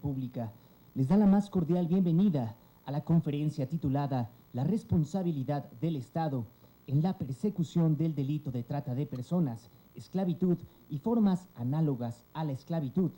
República les da la más cordial bienvenida a la conferencia titulada La responsabilidad del Estado en la persecución del delito de trata de personas, esclavitud y formas análogas a la esclavitud.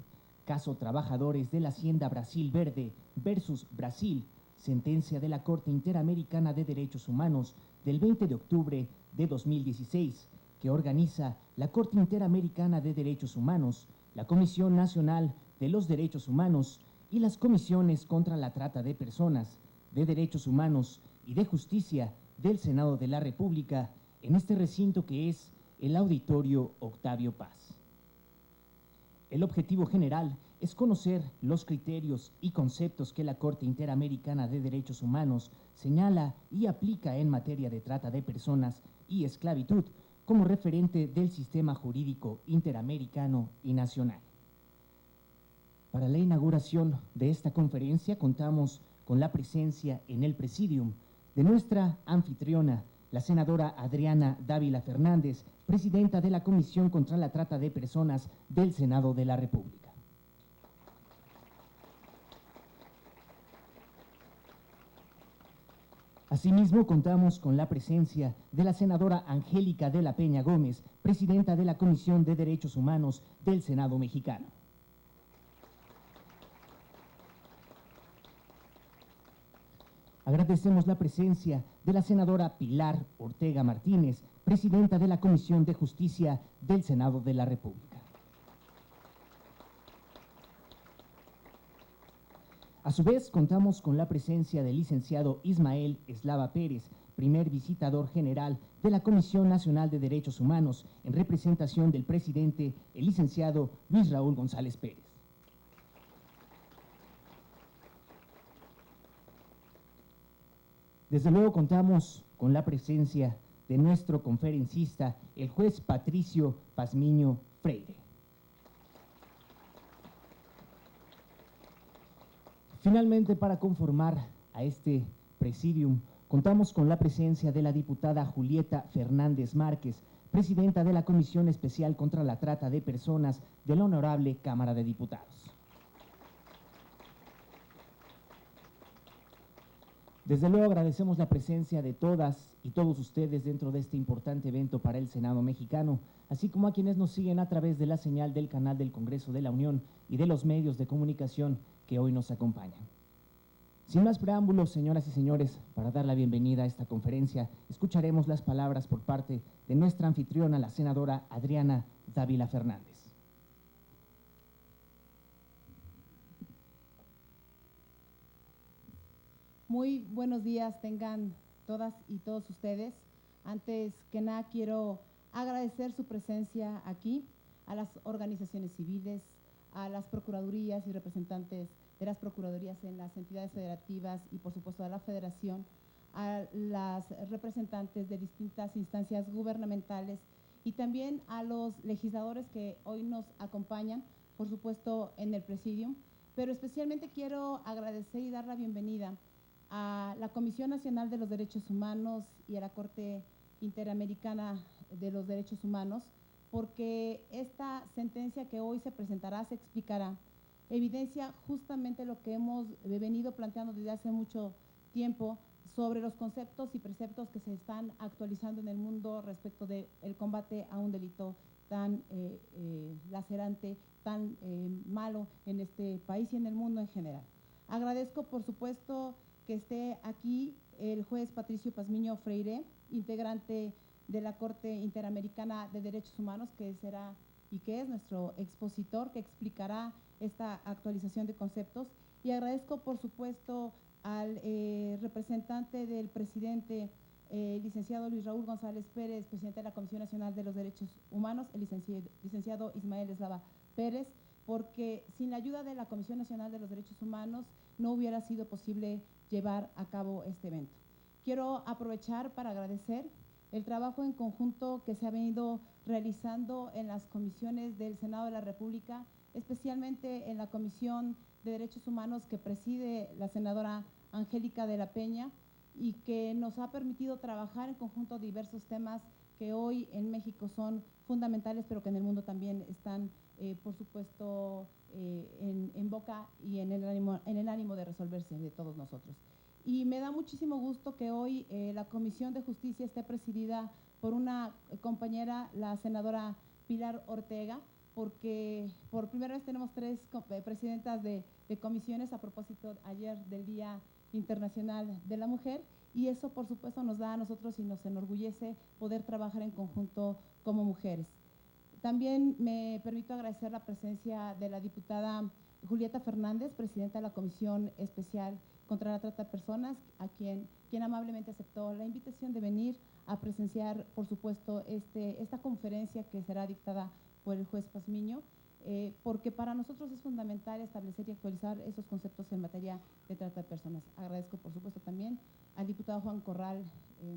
Caso Trabajadores de la Hacienda Brasil Verde versus Brasil, sentencia de la Corte Interamericana de Derechos Humanos del 20 de octubre de 2016, que organiza la Corte Interamericana de Derechos Humanos, la Comisión Nacional de los Derechos Humanos y las comisiones contra la trata de personas, de derechos humanos y de justicia del Senado de la República en este recinto que es el Auditorio Octavio Paz. El objetivo general es conocer los criterios y conceptos que la Corte Interamericana de Derechos Humanos señala y aplica en materia de trata de personas y esclavitud como referente del sistema jurídico interamericano y nacional. Para la inauguración de esta conferencia contamos con la presencia en el presidium de nuestra anfitriona, la senadora Adriana Dávila Fernández, presidenta de la Comisión contra la Trata de Personas del Senado de la República. Asimismo, contamos con la presencia de la senadora Angélica de la Peña Gómez, presidenta de la Comisión de Derechos Humanos del Senado mexicano. Agradecemos la presencia de la senadora Pilar Ortega Martínez, presidenta de la Comisión de Justicia del Senado de la República. A su vez, contamos con la presencia del licenciado Ismael Eslava Pérez, primer visitador general de la Comisión Nacional de Derechos Humanos, en representación del presidente, el licenciado Luis Raúl González Pérez. Desde luego contamos con la presencia de nuestro conferencista, el juez Patricio Pazmiño Freire. Finalmente, para conformar a este presidium, contamos con la presencia de la diputada Julieta Fernández Márquez, presidenta de la Comisión Especial contra la Trata de Personas de la Honorable Cámara de Diputados. Desde luego agradecemos la presencia de todas y todos ustedes dentro de este importante evento para el Senado mexicano, así como a quienes nos siguen a través de la señal del canal del Congreso de la Unión y de los medios de comunicación que hoy nos acompañan. Sin más preámbulos, señoras y señores, para dar la bienvenida a esta conferencia, escucharemos las palabras por parte de nuestra anfitriona, la senadora Adriana Dávila Fernández. Muy buenos días tengan todas y todos ustedes. Antes que nada quiero agradecer su presencia aquí, a las organizaciones civiles, a las procuradurías y representantes de las procuradurías en las entidades federativas y por supuesto a la federación, a las representantes de distintas instancias gubernamentales y también a los legisladores que hoy nos acompañan, por supuesto en el presidium, pero especialmente quiero agradecer y dar la bienvenida a la Comisión Nacional de los Derechos Humanos y a la Corte Interamericana de los Derechos Humanos, porque esta sentencia que hoy se presentará, se explicará, evidencia justamente lo que hemos venido planteando desde hace mucho tiempo sobre los conceptos y preceptos que se están actualizando en el mundo respecto del combate a un delito tan lacerante, tan malo en este país y en el mundo en general. Agradezco, por supuesto, que esté aquí el juez Patricio Pazmiño Freire, integrante de la Corte Interamericana de Derechos Humanos, que será y que es nuestro expositor, que explicará esta actualización de conceptos. Y agradezco, por supuesto, al representante del presidente, licenciado Luis Raúl González Pérez, presidente de la Comisión Nacional de los Derechos Humanos, el licenciado Ismael Eslava Pérez, porque sin la ayuda de la Comisión Nacional de los Derechos Humanos no hubiera sido posible llevar a cabo este evento. Quiero aprovechar para agradecer el trabajo en conjunto que se ha venido realizando en las comisiones del Senado de la República, especialmente en la Comisión de Derechos Humanos que preside la senadora Angélica de la Peña y que nos ha permitido trabajar en conjunto diversos temas que hoy en México son fundamentales, pero que en el mundo también están por supuesto, en boca y en el ánimo de resolverse de todos nosotros. Y me da muchísimo gusto que hoy la Comisión de Justicia esté presidida por una compañera, la senadora Pilar Ortega, porque por primera vez tenemos 3 presidentas de comisiones a propósito ayer del Día Internacional de la Mujer, y eso por supuesto nos da a nosotros y nos enorgullece poder trabajar en conjunto como mujeres. También me permito agradecer la presencia de la diputada Julieta Fernández, presidenta de la Comisión Especial contra la Trata de Personas, a quien amablemente aceptó la invitación de venir a presenciar, por supuesto, esta conferencia que será dictada por el juez Pazmiño, porque para nosotros es fundamental establecer y actualizar esos conceptos en materia de trata de personas. Agradezco, por supuesto, también al diputado Juan Corral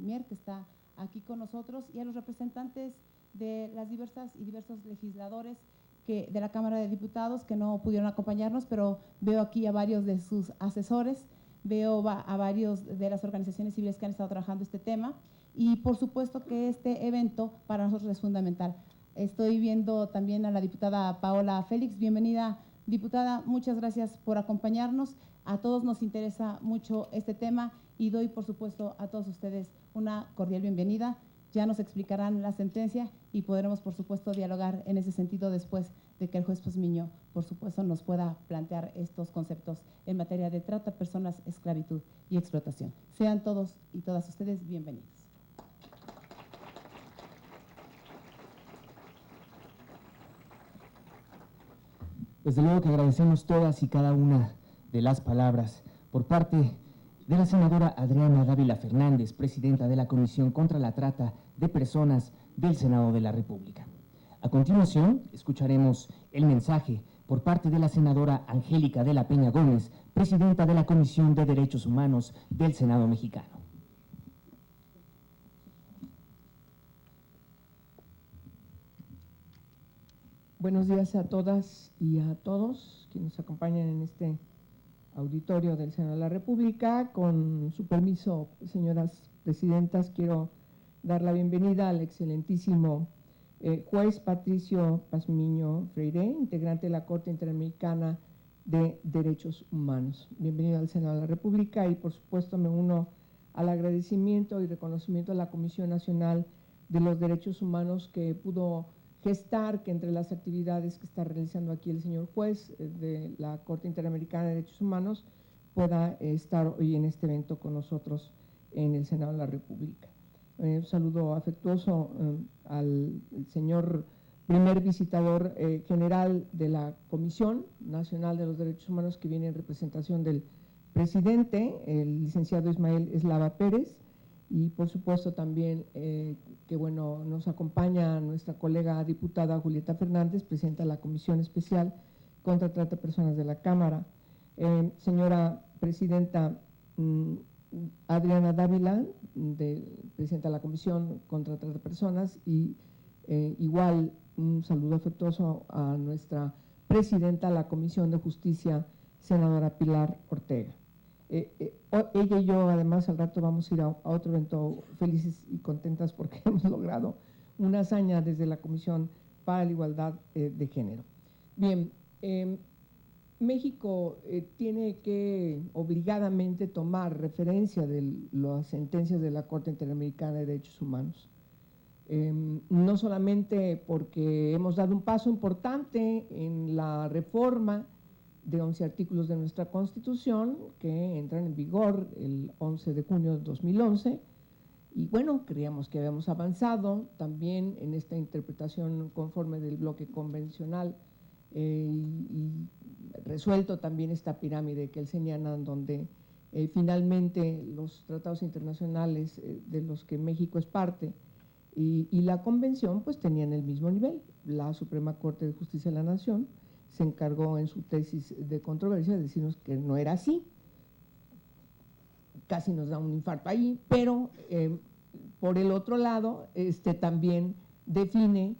Mier, que está aquí con nosotros, y a los representantes de las diversos legisladores de la Cámara de Diputados que no pudieron acompañarnos, pero veo aquí a varios de sus asesores, veo a varios de las organizaciones civiles que han estado trabajando este tema, y por supuesto que este evento para nosotros es fundamental. Estoy viendo también a la diputada Paola Félix. Bienvenida, diputada, muchas gracias por acompañarnos. A todos nos interesa mucho este tema y doy, por supuesto, a todos ustedes una cordial bienvenida. Ya nos explicarán la sentencia y podremos, por supuesto, dialogar en ese sentido después de que el juez Pazmiño, por supuesto, nos pueda plantear estos conceptos en materia de trata de personas, esclavitud y explotación. Sean todos y todas ustedes bienvenidos. Desde luego que agradecemos todas y cada una de las palabras por parte de la senadora Adriana Dávila Fernández, presidenta de la Comisión contra la Trata de Personas del Senado de la República. A continuación, escucharemos el mensaje por parte de la senadora Angélica de la Peña Gómez, presidenta de la Comisión de Derechos Humanos del Senado mexicano. Buenos días a todas y a todos quienes nos acompañan en este auditorio del Senado de la República. Con su permiso, señoras presidentas, quiero dar la bienvenida al excelentísimo juez Patricio Pazmiño Freire, integrante de la Corte Interamericana de Derechos Humanos. Bienvenido al Senado de la República y, por supuesto, me uno al agradecimiento y reconocimiento a la Comisión Nacional de los Derechos Humanos que pudo gestar que entre las actividades que está realizando aquí el señor juez de la Corte Interamericana de Derechos Humanos pueda estar hoy en este evento con nosotros en el Senado de la República. Un saludo afectuoso al señor primer visitador general de la Comisión Nacional de los Derechos Humanos, que viene en representación del presidente, el licenciado Ismael Eslava Pérez, y por supuesto también que bueno, nos acompaña nuestra colega diputada Julieta Fernández, presidenta de la Comisión Especial contra Trata de Personas de la Cámara. Señora presidenta Adriana Dávila, presidenta de la Comisión contra Trata de Personas, y igual un saludo afectuoso a nuestra presidenta de la Comisión de Justicia, senadora Pilar Ortega. Ella y yo, además, al rato vamos a ir a otro evento felices y contentas porque hemos logrado una hazaña desde la Comisión para la Igualdad de Género. Bien, México tiene que obligadamente tomar referencia de las sentencias de la Corte Interamericana de Derechos Humanos. No solamente porque hemos dado un paso importante en la reforma de 11 artículos de nuestra Constitución que entran en vigor el 11 de junio de 2011, y bueno, creíamos que habíamos avanzado también en esta interpretación conforme del bloque convencional y resuelto también esta pirámide que él señala, donde finalmente los tratados internacionales de los que México es parte y la convención pues tenían el mismo nivel. La Suprema Corte de Justicia de la Nación se encargó en su tesis de controversia de decirnos que no era así. Casi nos da un infarto ahí, pero por el otro lado también define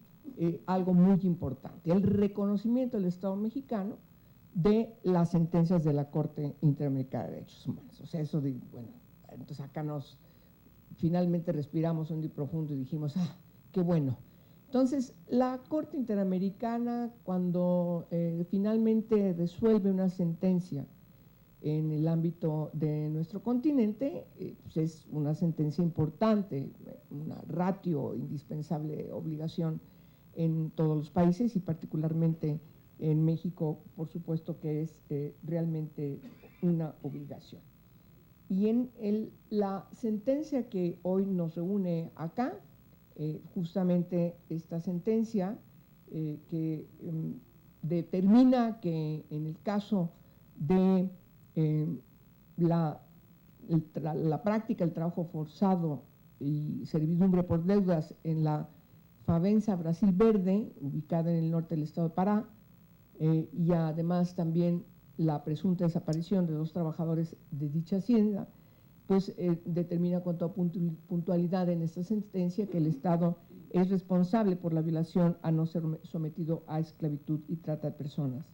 algo muy importante, el reconocimiento del Estado mexicano de las sentencias de la Corte Interamericana de Derechos Humanos. O sea, eso de, bueno, entonces acá finalmente respiramos hondo y profundo y dijimos, qué bueno. Entonces, la Corte Interamericana, cuando finalmente resuelve una sentencia en el ámbito de nuestro continente, pues es una sentencia importante, una ratio indispensable obligación en todos los países y particularmente en México, por supuesto que es realmente una obligación. Y en la sentencia que hoy nos reúne acá, justamente esta sentencia que determina que en el caso de la práctica del trabajo forzado y servidumbre por deudas en la Favensa Brasil Verde, ubicada en el norte del estado de Pará, y además también la presunta desaparición de 2 trabajadores de dicha hacienda, pues determina con toda puntualidad en esta sentencia que el Estado es responsable por la violación a no ser sometido a esclavitud y trata de personas.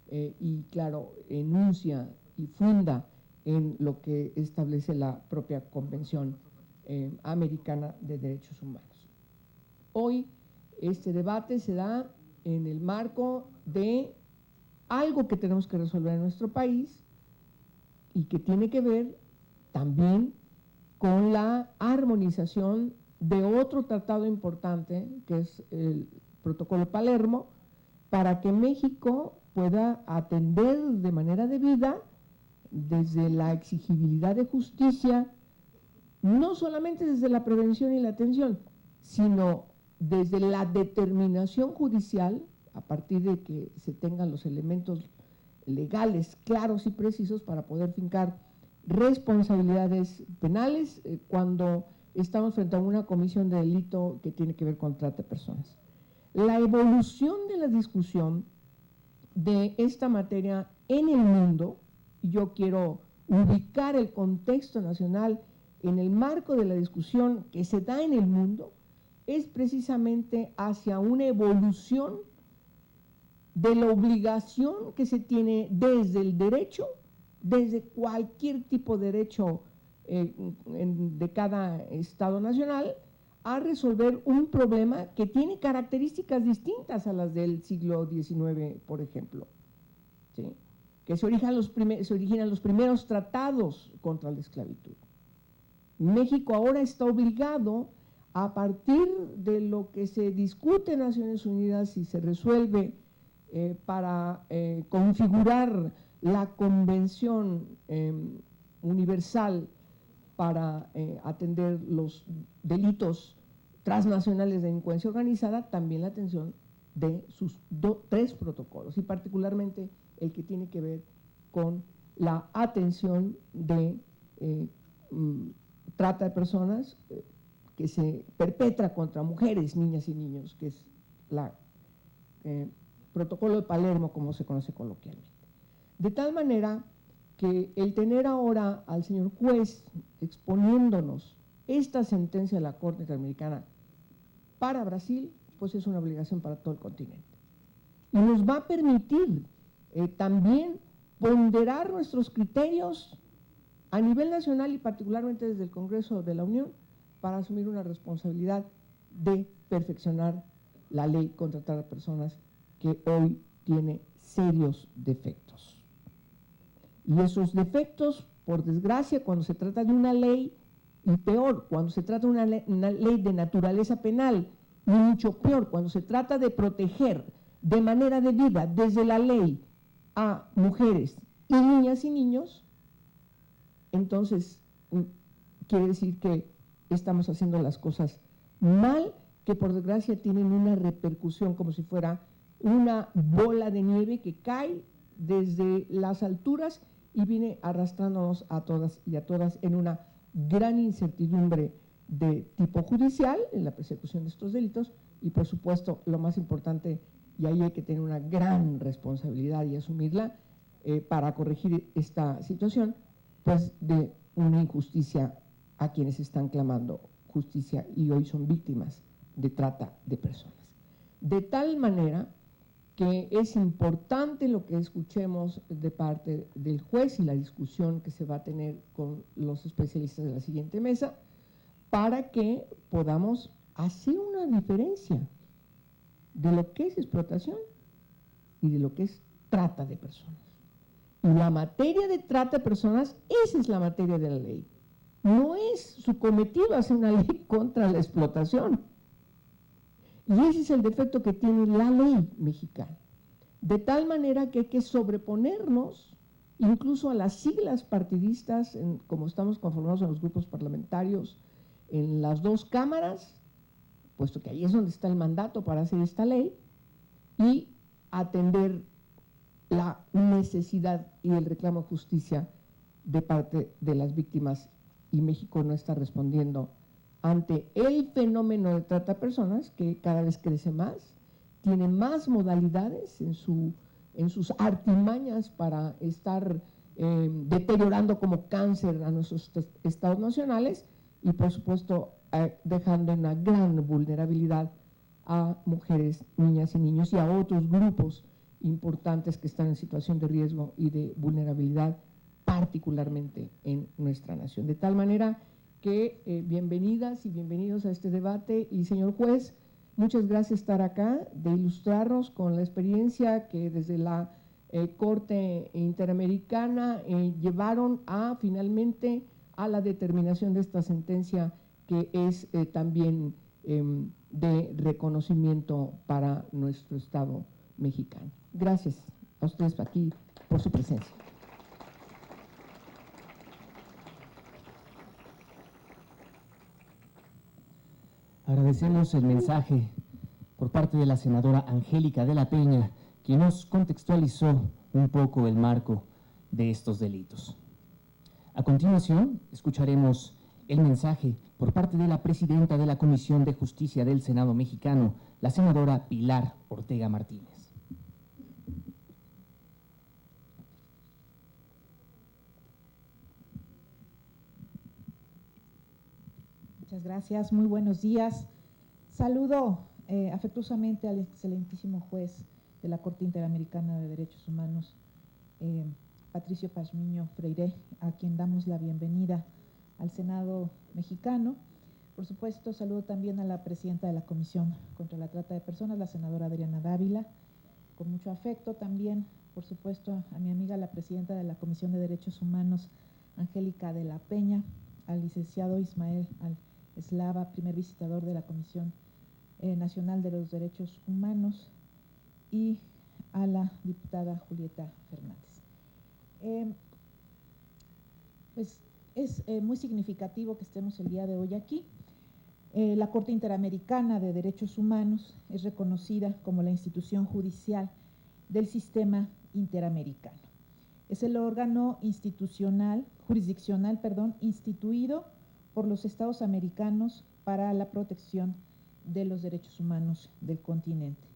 Y claro, enuncia y funda en lo que establece la propia Convención Americana de Derechos Humanos. Hoy este debate se da en el marco de algo que tenemos que resolver en nuestro país y que tiene que ver también con la armonización de otro tratado importante, que es el Protocolo de Palermo, para que México pueda atender de manera debida desde la exigibilidad de justicia, no solamente desde la prevención y la atención, sino desde la determinación judicial, a partir de que se tengan los elementos legales claros y precisos para poder fincar responsabilidades penales cuando estamos frente a una comisión de delito que tiene que ver con trata de personas. La evolución de la discusión de esta materia en el mundo, yo quiero ubicar el contexto nacional en el marco de la discusión que se da en el mundo, es precisamente hacia una evolución de la obligación que se tiene desde el derecho, desde cualquier tipo de derecho de cada Estado nacional, a resolver un problema que tiene características distintas a las del siglo XIX, por ejemplo, ¿sí? Que se originan los primeros tratados contra la esclavitud. México ahora está obligado, a partir de lo que se discute en Naciones Unidas y se resuelve para configurar la Convención Universal para atender los delitos transnacionales de delincuencia organizada, también la atención de sus 3 protocolos, y particularmente el que tiene que ver con la atención de trata de personas que se perpetra contra mujeres, niñas y niños, que es la Protocolo de Palermo, como se conoce coloquialmente. De tal manera que el tener ahora al señor juez exponiéndonos esta sentencia de la Corte Interamericana para Brasil, pues es una obligación para todo el continente. Y nos va a permitir también ponderar nuestros criterios a nivel nacional y particularmente desde el Congreso de la Unión para asumir una responsabilidad de perfeccionar la ley contra trata de personas que hoy tiene serios defectos. Y esos defectos, por desgracia, cuando se trata de una ley, y peor, cuando se trata de una ley de naturaleza penal, y mucho peor, cuando se trata de proteger de manera debida desde la ley a mujeres y niñas y niños, entonces quiere decir que estamos haciendo las cosas mal, que por desgracia tienen una repercusión como si fuera una bola de nieve que cae desde las alturas y viene arrastrándonos a todas y a todas en una gran incertidumbre de tipo judicial en la persecución de estos delitos y, por supuesto, lo más importante, y ahí hay que tener una gran responsabilidad y asumirla para corregir esta situación, pues de una injusticia a quienes están clamando justicia y hoy son víctimas de trata de personas. De tal manera que es importante lo que escuchemos de parte del juez y la discusión que se va a tener con los especialistas de la siguiente mesa para que podamos hacer una diferencia de lo que es explotación y de lo que es trata de personas. Y la materia de trata de personas, esa es la materia de la ley. No es su cometido hacer una ley contra la explotación. Y ese es el defecto que tiene la ley mexicana. De tal manera que hay que sobreponernos incluso a las siglas partidistas, como estamos conformados en los grupos parlamentarios, en las dos cámaras, puesto que ahí es donde está el mandato para hacer esta ley, y atender la necesidad y el reclamo de justicia de parte de las víctimas, y México no está respondiendo ante el fenómeno de trata de personas, que cada vez crece más, tiene más modalidades en sus artimañas para estar deteriorando como cáncer a nuestros estados nacionales y, por supuesto, dejando en una gran vulnerabilidad a mujeres, niñas y niños y a otros grupos importantes que están en situación de riesgo y de vulnerabilidad, particularmente en nuestra nación. De tal manera que bienvenidas y bienvenidos a este debate. Y señor juez, muchas gracias por estar acá, de ilustrarnos con la experiencia que desde la Corte Interamericana llevaron finalmente a la determinación de esta sentencia, que es también de reconocimiento para nuestro Estado mexicano. Gracias a ustedes aquí por su presencia. Agradecemos el mensaje por parte de la senadora Angélica de la Peña, quien nos contextualizó un poco el marco de estos delitos. A continuación, escucharemos el mensaje por parte de la presidenta de la Comisión de Justicia del Senado mexicano, la senadora Pilar Ortega Martínez. Muchas gracias, muy buenos días. Saludo afectuosamente al excelentísimo juez de la Corte Interamericana de Derechos Humanos, Patricio Pazmiño Freire, a quien damos la bienvenida al Senado mexicano. Por supuesto, saludo también a la presidenta de la Comisión contra la Trata de Personas, la senadora Adriana Dávila. Con mucho afecto también, por supuesto, a mi amiga, la presidenta de la Comisión de Derechos Humanos, Angélica de la Peña, al licenciado Ismael Eslava, primer visitador de la Comisión Nacional de los Derechos Humanos, y a la diputada Julieta Fernández. Pues es muy significativo que estemos el día de hoy aquí. La Corte Interamericana de Derechos Humanos es reconocida como la institución judicial del sistema interamericano. Es el órgano jurisdiccional, instituido por los Estados americanos para la protección de los derechos humanos del continente.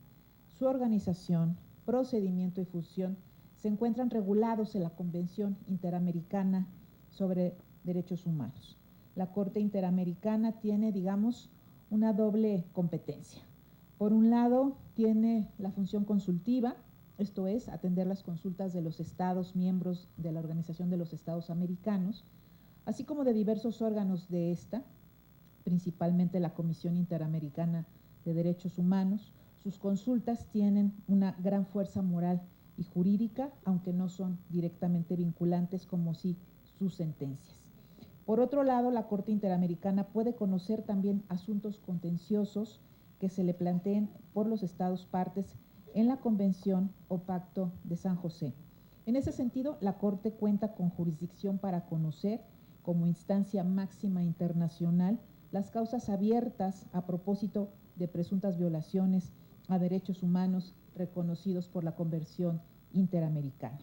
Su organización, procedimiento y función se encuentran regulados en la Convención Interamericana sobre Derechos Humanos. La Corte Interamericana tiene, digamos, una doble competencia. Por un lado, tiene la función consultiva, esto es, atender las consultas de los estados miembros de la Organización de los Estados Americanos, así como de diversos órganos de esta, principalmente la Comisión Interamericana de Derechos Humanos. Sus consultas tienen una gran fuerza moral y jurídica, aunque no son directamente vinculantes como sí sus sentencias. Por otro lado, la Corte Interamericana puede conocer también asuntos contenciosos que se le planteen por los estados partes en la Convención o Pacto de San José. En ese sentido, la Corte cuenta con jurisdicción para conocer, como instancia máxima internacional, las causas abiertas a propósito de presuntas violaciones a derechos humanos reconocidos por la Convención Interamericana.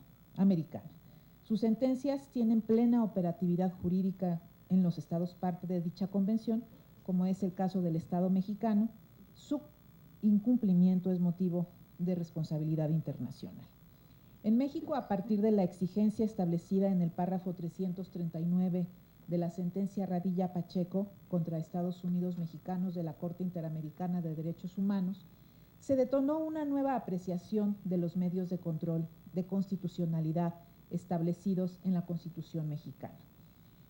Sus sentencias tienen plena operatividad jurídica en los estados parte de dicha convención, como es el caso del Estado mexicano. Su incumplimiento es motivo de responsabilidad internacional. En México, a partir de la exigencia establecida en el párrafo 339 de la sentencia Radilla Pacheco contra Estados Unidos mexicanos de la Corte Interamericana de Derechos Humanos, se detonó una nueva apreciación de los medios de control de constitucionalidad establecidos en la Constitución mexicana.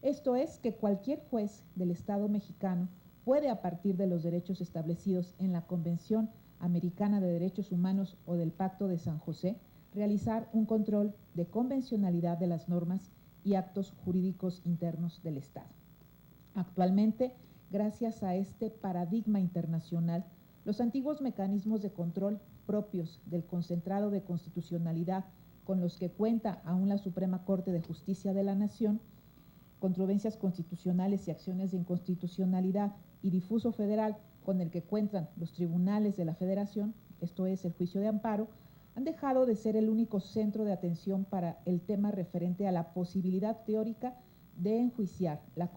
Esto es, que cualquier juez del Estado mexicano puede, a partir de los derechos establecidos en la Convención, Americana de Derechos Humanos o del Pacto de San José, realizar un control de convencionalidad de las normas y actos jurídicos internos del Estado. Actualmente, gracias a este paradigma internacional, los antiguos mecanismos de control propios del concentrado de constitucionalidad con los que cuenta aún la Suprema Corte de Justicia de la Nación, controversias constitucionales y acciones de inconstitucionalidad y difuso federal con el que cuentan los tribunales de la Federación, esto es el juicio de amparo, han dejado de ser el único centro de atención para el tema referente a la posibilidad teórica de enjuiciar la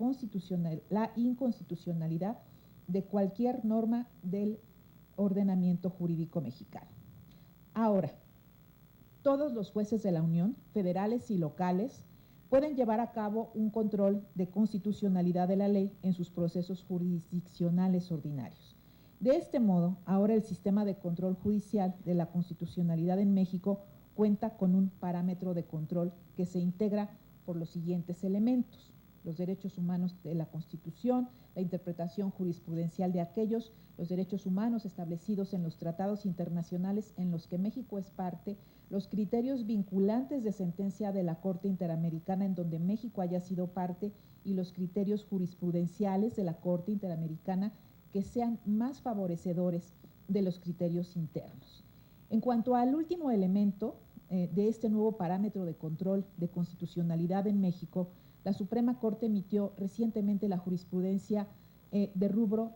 inconstitucionalidad de cualquier norma del ordenamiento jurídico mexicano. Ahora, todos los jueces de la Unión, federales y locales, pueden llevar a cabo un control de constitucionalidad de la ley en sus procesos jurisdiccionales ordinarios. De este modo, ahora el sistema de control judicial de la constitucionalidad en México cuenta con un parámetro de control que se integra por los siguientes elementos: los derechos humanos de la Constitución, la interpretación jurisprudencial de aquellos, los derechos humanos establecidos en los tratados internacionales en los que México es parte, los criterios vinculantes de sentencia de la Corte Interamericana en donde México haya sido parte y los criterios jurisprudenciales de la Corte Interamericana que sean más favorecedores de los criterios internos. En cuanto al último elemento de este nuevo parámetro de control de constitucionalidad en México, la Suprema Corte emitió recientemente la jurisprudencia de rubro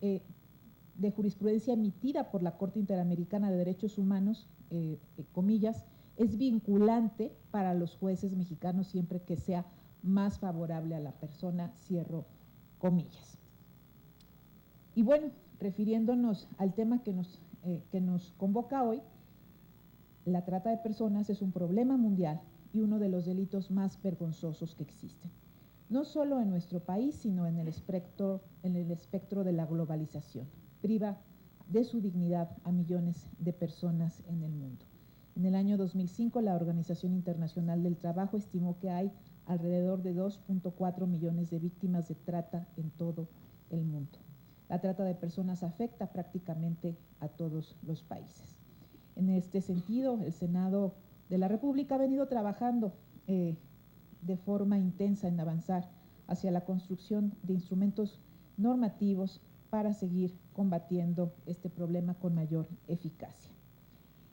de jurisprudencia emitida por la Corte Interamericana de Derechos Humanos, comillas, es vinculante para los jueces mexicanos siempre que sea más favorable a la persona, cierro comillas. Y bueno, refiriéndonos al tema que nos convoca hoy, la trata de personas es un problema mundial y uno de los delitos más vergonzosos que existen, no solo en nuestro país, sino en el espectro de la globalización. Priva de su dignidad a millones de personas en el mundo. En el año 2005, la Organización Internacional del Trabajo estimó que hay alrededor de 2.4 millones de víctimas de trata en todo el mundo. La trata de personas afecta prácticamente a todos los países. En este sentido, el Senado de la República ha venido trabajando de forma intensa en avanzar hacia la construcción de instrumentos normativos para seguir combatiendo este problema con mayor eficacia.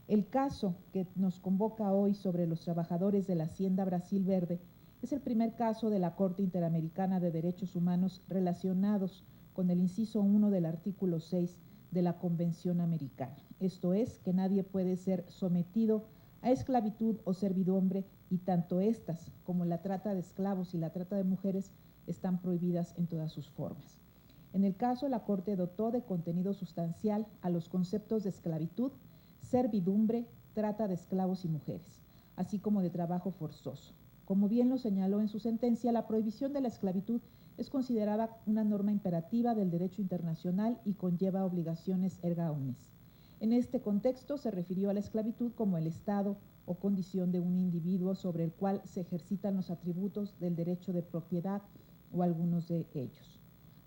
El caso que nos convoca hoy sobre los trabajadores de la Hacienda Brasil Verde es el primer caso de la Corte Interamericana de Derechos Humanos relacionados con el inciso 1 del artículo 6 de la Convención Americana. Esto es, que nadie puede ser sometido a esclavitud o servidumbre y tanto estas como la trata de esclavos y la trata de mujeres están prohibidas en todas sus formas. En el caso, la Corte dotó de contenido sustancial a los conceptos de esclavitud, servidumbre, trata de esclavos y mujeres, así como de trabajo forzoso. Como bien lo señaló en su sentencia, la prohibición de la esclavitud es considerada una norma imperativa del derecho internacional y conlleva obligaciones erga omnes. En este contexto se refirió a la esclavitud como el estado o condición de un individuo sobre el cual se ejercitan los atributos del derecho de propiedad o algunos de ellos.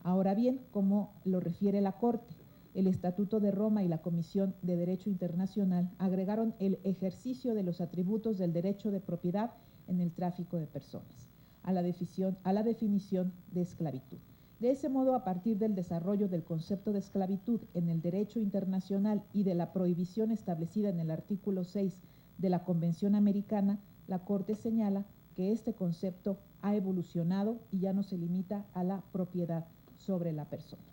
Ahora bien, como lo refiere la Corte, el Estatuto de Roma y la Comisión de Derecho Internacional agregaron el ejercicio de los atributos del derecho de propiedad en el tráfico de personas a la definición de esclavitud. De ese modo, a partir del desarrollo del concepto de esclavitud en el derecho internacional y de la prohibición establecida en el artículo 6 de la Convención Americana, la Corte señala que este concepto ha evolucionado y ya no se limita a la propiedad sobre la persona.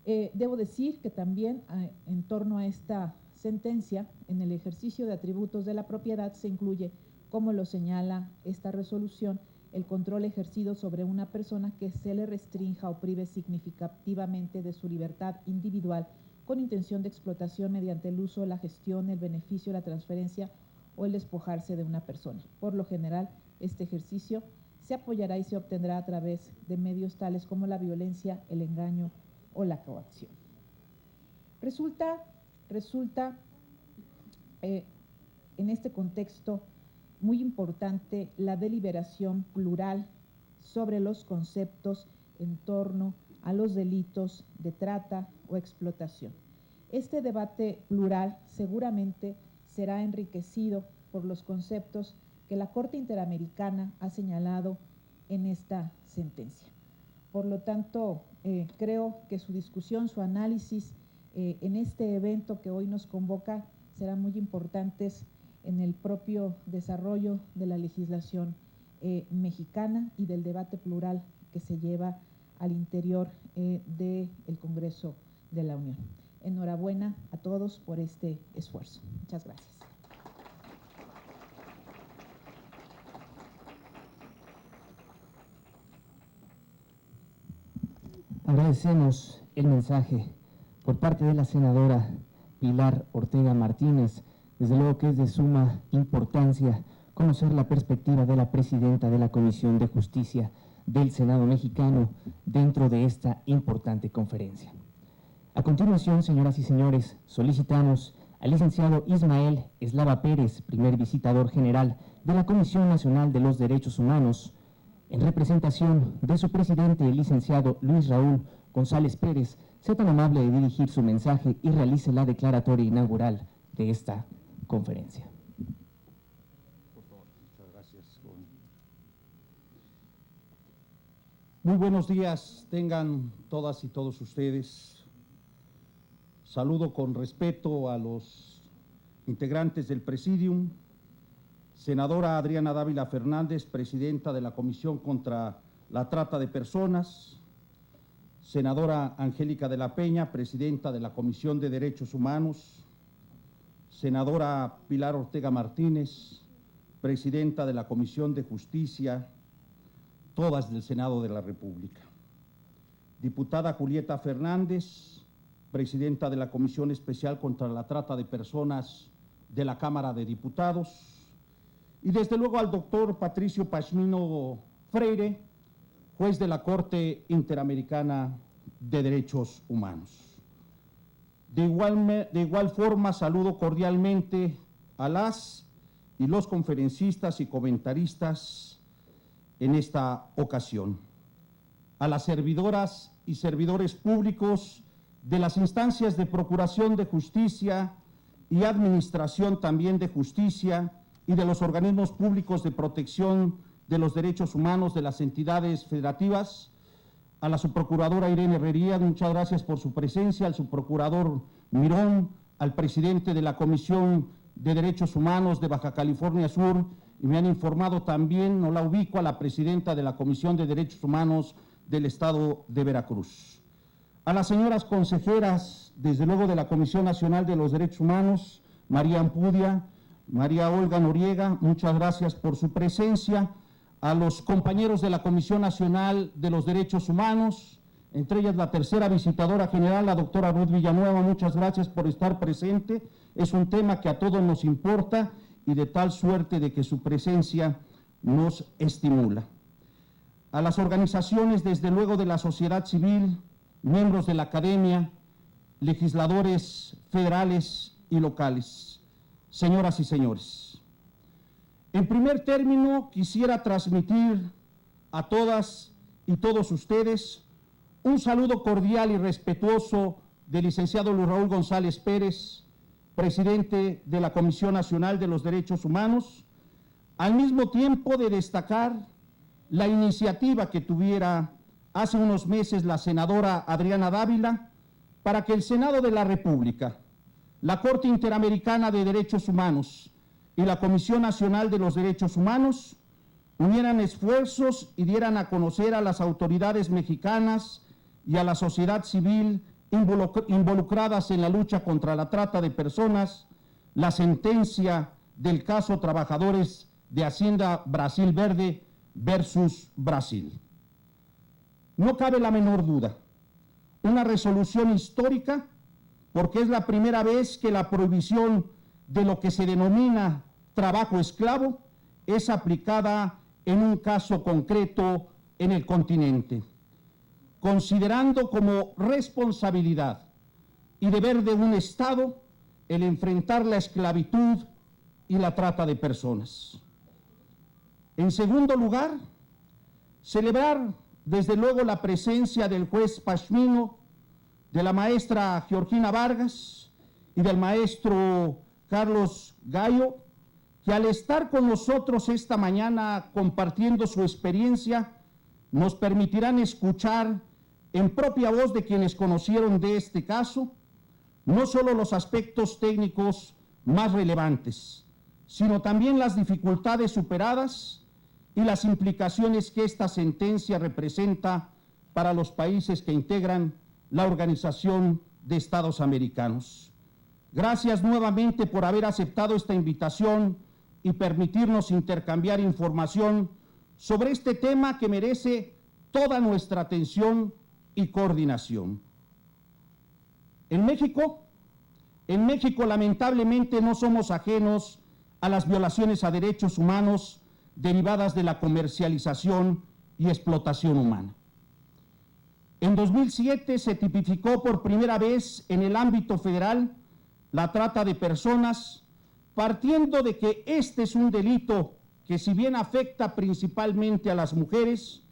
Debo decir que también en torno a esta sentencia, en el ejercicio de atributos de la propiedad se incluye, como lo señala esta resolución, el control ejercido sobre una persona que se le restrinja o prive significativamente de su libertad individual con intención de explotación mediante el uso, la gestión, el beneficio, la transferencia o el despojarse de una persona. Por lo general, este ejercicio se apoyará y se obtendrá a través de medios tales como la violencia, el engaño o la coacción. Resulta en este contexto muy importante la deliberación plural sobre los conceptos en torno a los delitos de trata o explotación. Este debate plural seguramente será enriquecido por los conceptos que la Corte Interamericana ha señalado en esta sentencia. Por lo tanto, creo que su discusión, su análisis en este evento que hoy nos convoca serán muy importantes en el propio desarrollo de la legislación mexicana y del debate plural que se lleva al interior del Congreso de la Unión. Enhorabuena a todos por este esfuerzo. Muchas gracias. Agradecemos el mensaje por parte de la senadora Pilar Ortega Martínez. Desde luego que es de suma importancia conocer la perspectiva de la presidenta de la Comisión de Justicia del Senado mexicano dentro de esta importante conferencia. A continuación, señoras y señores, solicitamos al licenciado Ismael Eslava Pérez, primer visitador general de la Comisión Nacional de los Derechos Humanos, en representación de su presidente, el licenciado Luis Raúl González Pérez, sea tan amable de dirigir su mensaje y realice la declaratoria inaugural de esta conferencia. Por favor, muchas gracias. Muy buenos días, tengan todas y todos ustedes. Saludo con respeto a los integrantes del Presidium, senadora Adriana Dávila Fernández, presidenta de la Comisión contra la Trata de Personas, senadora Angélica de la Peña, presidenta de la Comisión de Derechos Humanos, senadora Pilar Ortega Martínez, presidenta de la Comisión de Justicia, todas del Senado de la República, diputada Julieta Fernández, presidenta de la Comisión Especial contra la Trata de Personas de la Cámara de Diputados, y desde luego al doctor Patricio Pashmino Freire, juez de la Corte Interamericana de Derechos Humanos. De igual forma, saludo cordialmente a las y los conferencistas y comentaristas en esta ocasión, a las servidoras y servidores públicos de las instancias de procuración de justicia y administración también de justicia y de los organismos públicos de protección de los derechos humanos de las entidades federativas, a la subprocuradora Irene Herrería, muchas gracias por su presencia, al subprocurador Mirón, al presidente de la Comisión de Derechos Humanos de Baja California Sur, y me han informado también, no la ubico, a la presidenta de la Comisión de Derechos Humanos del Estado de Veracruz. A las señoras consejeras, desde luego de la Comisión Nacional de los Derechos Humanos, María Ampudia, María Olga Noriega, muchas gracias por su presencia. A los compañeros de la Comisión Nacional de los Derechos Humanos, entre ellas la tercera visitadora general, la doctora Ruth Villanueva, muchas gracias por estar presente. Es un tema que a todos nos importa y de tal suerte de que su presencia nos estimula. A las organizaciones, desde luego, de la sociedad civil, miembros de la academia, legisladores federales y locales, señoras y señores. En primer término, quisiera transmitir a todas y todos ustedes un saludo cordial y respetuoso del licenciado Luis Raúl González Pérez, presidente de la Comisión Nacional de los Derechos Humanos, al mismo tiempo de destacar la iniciativa que tuviera hace unos meses la senadora Adriana Dávila para que el Senado de la República, la Corte Interamericana de Derechos Humanos y la Comisión Nacional de los Derechos Humanos unieran esfuerzos y dieran a conocer a las autoridades mexicanas y a la sociedad civil involucradas en la lucha contra la trata de personas la sentencia del caso Trabajadores de Hacienda Brasil Verde versus Brasil. No cabe la menor duda, una resolución histórica, porque es la primera vez que la prohibición de lo que se denomina trabajo esclavo es aplicada en un caso concreto en el continente, considerando como responsabilidad y deber de un Estado el enfrentar la esclavitud y la trata de personas. En segundo lugar, celebrar desde luego la presencia del juez Pashmino, de la maestra Georgina Vargas y del maestro Carlos Gallo, que al estar con nosotros esta mañana compartiendo su experiencia, nos permitirán escuchar en propia voz de quienes conocieron de este caso, no solo los aspectos técnicos más relevantes, sino también las dificultades superadas y las implicaciones que esta sentencia representa para los países que integran la Organización de Estados Americanos. Gracias nuevamente por haber aceptado esta invitación y permitirnos intercambiar información sobre este tema que merece toda nuestra atención y coordinación. En México lamentablemente no somos ajenos a las violaciones a derechos humanos derivadas de la comercialización y explotación humana. En 2007 se tipificó por primera vez en el ámbito federal la trata de personas, partiendo de que este es un delito que, si bien afecta principalmente a las mujeres,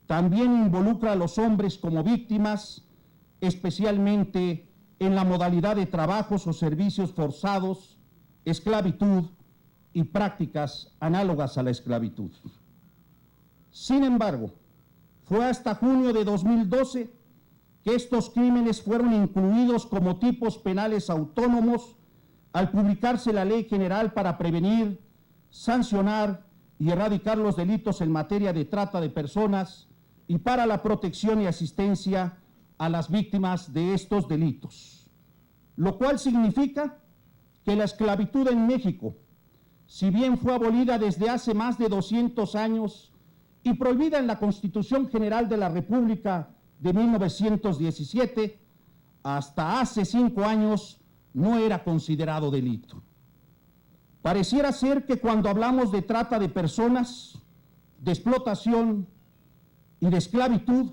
también involucra a los hombres como víctimas, especialmente en la modalidad de trabajos o servicios forzados, esclavitud y prácticas análogas a la esclavitud. Sin embargo, fue hasta junio de 2012 que estos crímenes fueron incluidos como tipos penales autónomos al publicarse la Ley General para prevenir, sancionar y erradicar los delitos en materia de trata de personas y para la protección y asistencia a las víctimas de estos delitos. Lo cual significa que la esclavitud en México, si bien fue abolida desde hace más de 200 años y prohibida en la Constitución General de la República de 1917, hasta hace 5 años no era considerado delito. Pareciera ser que cuando hablamos de trata de personas, de explotación y de esclavitud,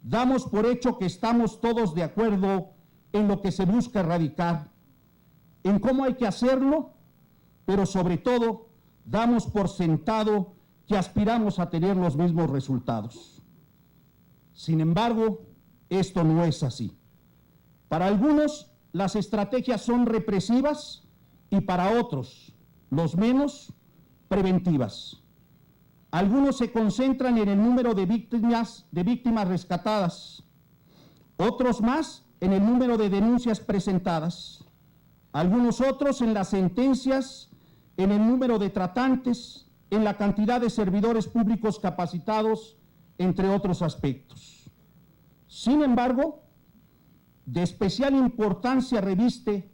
damos por hecho que estamos todos de acuerdo en lo que se busca erradicar, en cómo hay que hacerlo, pero sobre todo damos por sentado que aspiramos a tener los mismos resultados. Sin embargo, esto no es así. Para algunos, las estrategias son represivas y para otros, los menos, preventivas. Algunos se concentran en el número de víctimas rescatadas, otros más en el número de denuncias presentadas, algunos otros en las sentencias, en el número de tratantes, en la cantidad de servidores públicos capacitados, entre otros aspectos. Sin embargo, de especial importancia reviste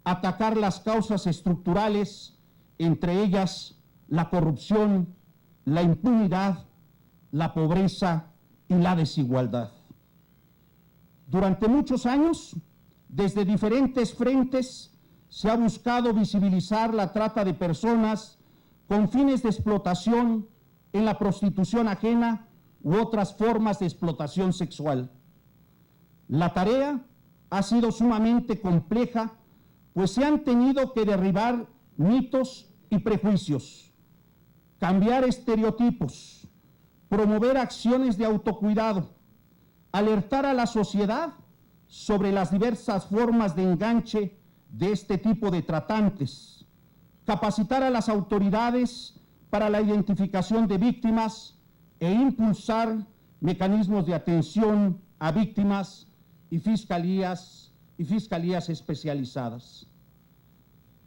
atacar las causas estructurales, entre ellas la corrupción, la impunidad, la pobreza y la desigualdad. Durante muchos años, desde diferentes frentes, se ha buscado visibilizar la trata de personas con fines de explotación en la prostitución ajena u otras formas de explotación sexual. La tarea ha sido sumamente compleja, pues se han tenido que derribar mitos y prejuicios, cambiar estereotipos, promover acciones de autocuidado, alertar a la sociedad sobre las diversas formas de enganche de este tipo de tratantes, capacitar a las autoridades para la identificación de víctimas e impulsar mecanismos de atención a víctimas y fiscalías especializadas.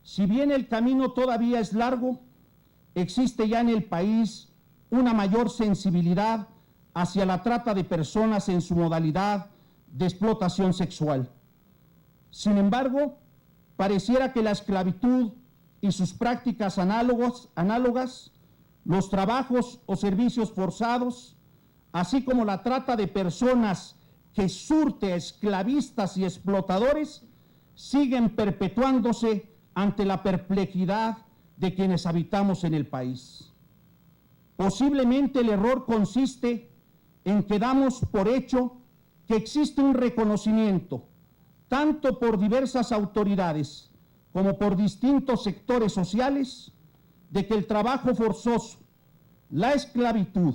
Si bien el camino todavía es largo, existe ya en el país una mayor sensibilidad hacia la trata de personas en su modalidad de explotación sexual. Sin embargo, pareciera que la esclavitud y sus prácticas análogas, los trabajos o servicios forzados, así como la trata de personas que surte a esclavistas y explotadores, siguen perpetuándose ante la perplejidad de quienes habitamos en el país. Posiblemente el error consiste en que damos por hecho que existe un reconocimiento, tanto por diversas autoridades como por distintos sectores sociales, de que el trabajo forzoso, la esclavitud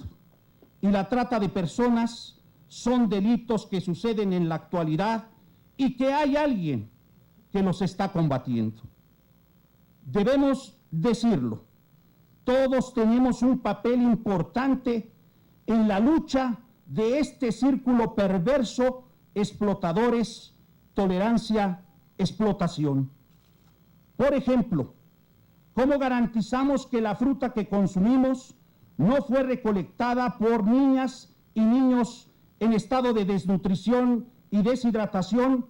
y la trata de personas son delitos que suceden en la actualidad y que hay alguien que los está combatiendo. Debemos decirlo, todos tenemos un papel importante en la lucha de este círculo perverso, explotadores, tolerancia, explotación. Por ejemplo, ¿cómo garantizamos que la fruta que consumimos no fue recolectada por niñas y niños en estado de desnutrición y deshidratación,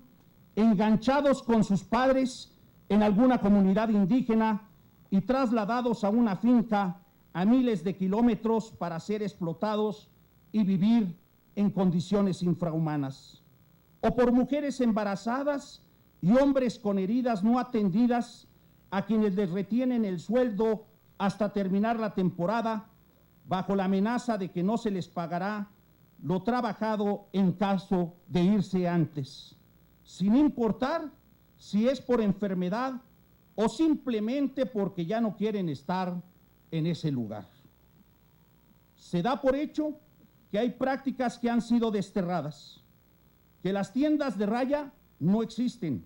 enganchados con sus padres en alguna comunidad indígena y trasladados a una finca a miles de kilómetros para ser explotados y vivir en condiciones infrahumanas? O por mujeres embarazadas y hombres con heridas no atendidas a quienes les retienen el sueldo hasta terminar la temporada bajo la amenaza de que no se les pagará lo trabajado en caso de irse antes, sin importar si es por enfermedad o simplemente porque ya no quieren estar en ese lugar. Se da por hecho que hay prácticas que han sido desterradas, que las tiendas de raya no existen,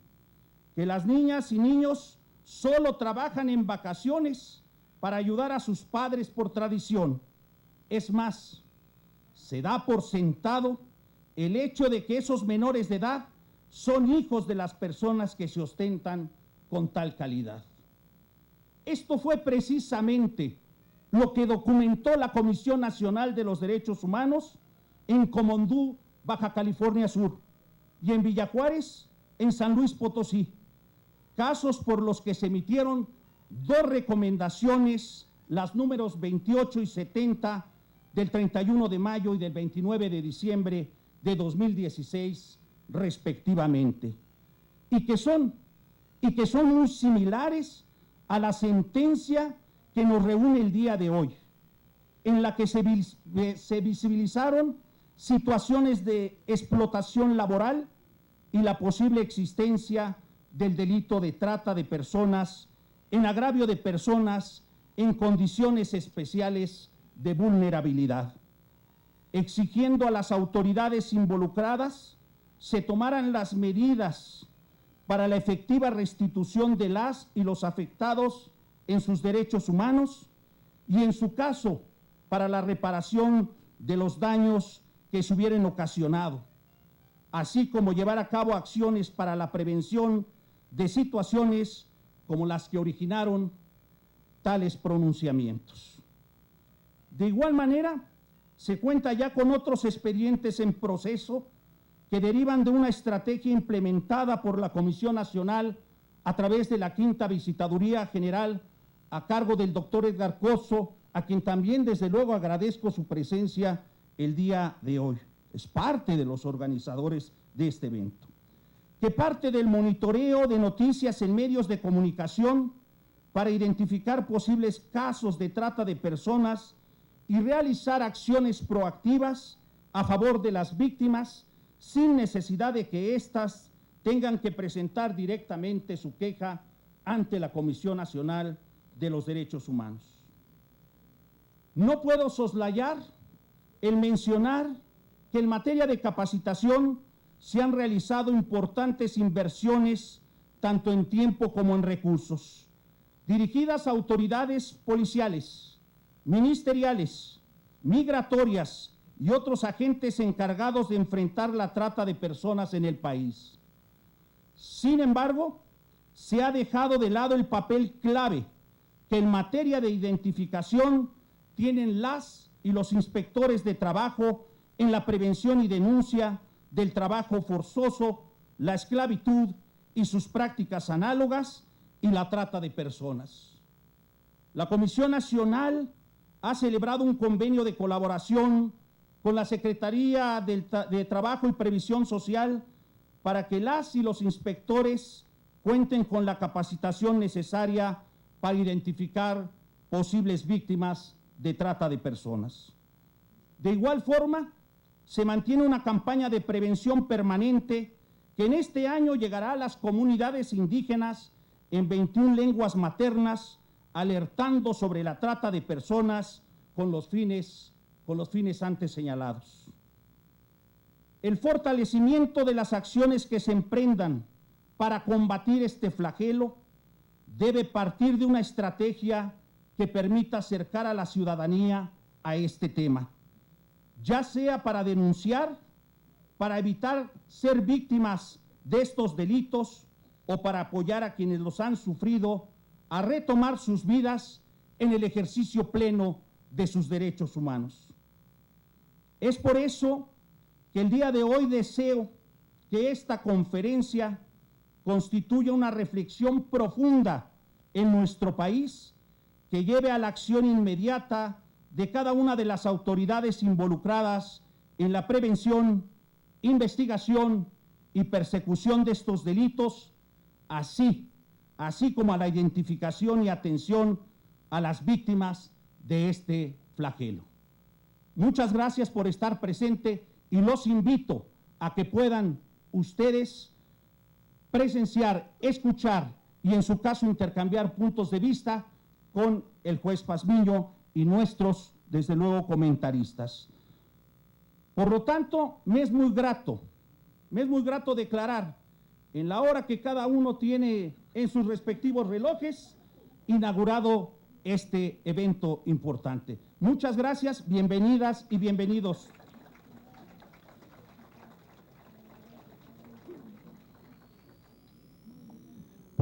que las niñas y niños solo trabajan en vacaciones para ayudar a sus padres por tradición. Es más, se da por sentado el hecho de que esos menores de edad son hijos de las personas que se ostentan con tal calidad. Esto fue precisamente lo que documentó la Comisión Nacional de los Derechos Humanos en Comondú, Baja California Sur, y en Villa Juárez, en San Luis Potosí, casos por los que se emitieron dos recomendaciones, las números 28 y 70 del 31 de mayo y del 29 de diciembre de 2016, respectivamente, y que son muy similares a la sentencia que nos reúne el día de hoy, en la que se visibilizaron situaciones de explotación laboral y la posible existencia del delito de trata de personas en agravio de personas en condiciones especiales de vulnerabilidad, exigiendo a las autoridades involucradas se tomaran las medidas para la efectiva restitución de las y los afectados en sus derechos humanos y, en su caso, para la reparación de los daños que se hubieran ocasionado, así como llevar a cabo acciones para la prevención de situaciones como las que originaron tales pronunciamientos. De igual manera, se cuenta ya con otros expedientes en proceso que derivan de una estrategia implementada por la Comisión Nacional a través de la Quinta Visitaduría General a cargo del doctor Edgar Cosso, a quien también desde luego agradezco su presencia el día de hoy. Es parte de los organizadores de este evento. Que parte del monitoreo de noticias en medios de comunicación para identificar posibles casos de trata de personas y realizar acciones proactivas a favor de las víctimas sin necesidad de que éstas tengan que presentar directamente su queja ante la Comisión Nacional de los Derechos Humanos. No puedo soslayar el mencionar que en materia de capacitación se han realizado importantes inversiones tanto en tiempo como en recursos, dirigidas a autoridades policiales, ministeriales, migratorias y otros agentes encargados de enfrentar la trata de personas en el país. Sin embargo, se ha dejado de lado el papel clave que en materia de identificación tienen las y los inspectores de trabajo en la prevención y denuncia del trabajo forzoso, la esclavitud y sus prácticas análogas y la trata de personas. La Comisión Nacional ha celebrado un convenio de colaboración con la Secretaría de Trabajo y Previsión Social para que las y los inspectores cuenten con la capacitación necesaria para identificar posibles víctimas de trata de personas. De igual forma, se mantiene una campaña de prevención permanente que en este año llegará a las comunidades indígenas en 21 lenguas maternas, alertando sobre la trata de personas con los fines antes señalados. el fortalecimiento de las acciones que se emprendan para combatir este flagelo debe partir de una estrategia que permita acercar a la ciudadanía a este tema, ya sea para denunciar, para evitar ser víctimas de estos delitos o para apoyar a quienes los han sufrido a retomar sus vidas en el ejercicio pleno de sus derechos humanos. Es por eso que el día de hoy deseo que esta conferencia constituya una reflexión profunda en nuestro país que lleve a la acción inmediata de cada una de las autoridades involucradas en la prevención, investigación y persecución de estos delitos, así como a la identificación y atención a las víctimas de este flagelo. Muchas gracias por estar presente y los invito a que puedan ustedes presenciar, escuchar y en su caso intercambiar puntos de vista con el juez Pazmiño y nuestros, desde luego, comentaristas. Por lo tanto, me es muy grato declarar en la hora que cada uno tiene en sus respectivos relojes, inaugurado este evento importante. Muchas gracias, bienvenidas y bienvenidos.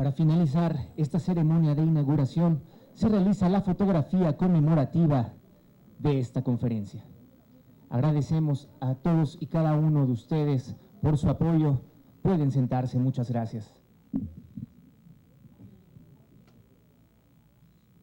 Para finalizar esta ceremonia de inauguración, se realiza la fotografía conmemorativa de esta conferencia. Agradecemos a todos y cada uno de ustedes por su apoyo. Pueden sentarse. Muchas gracias.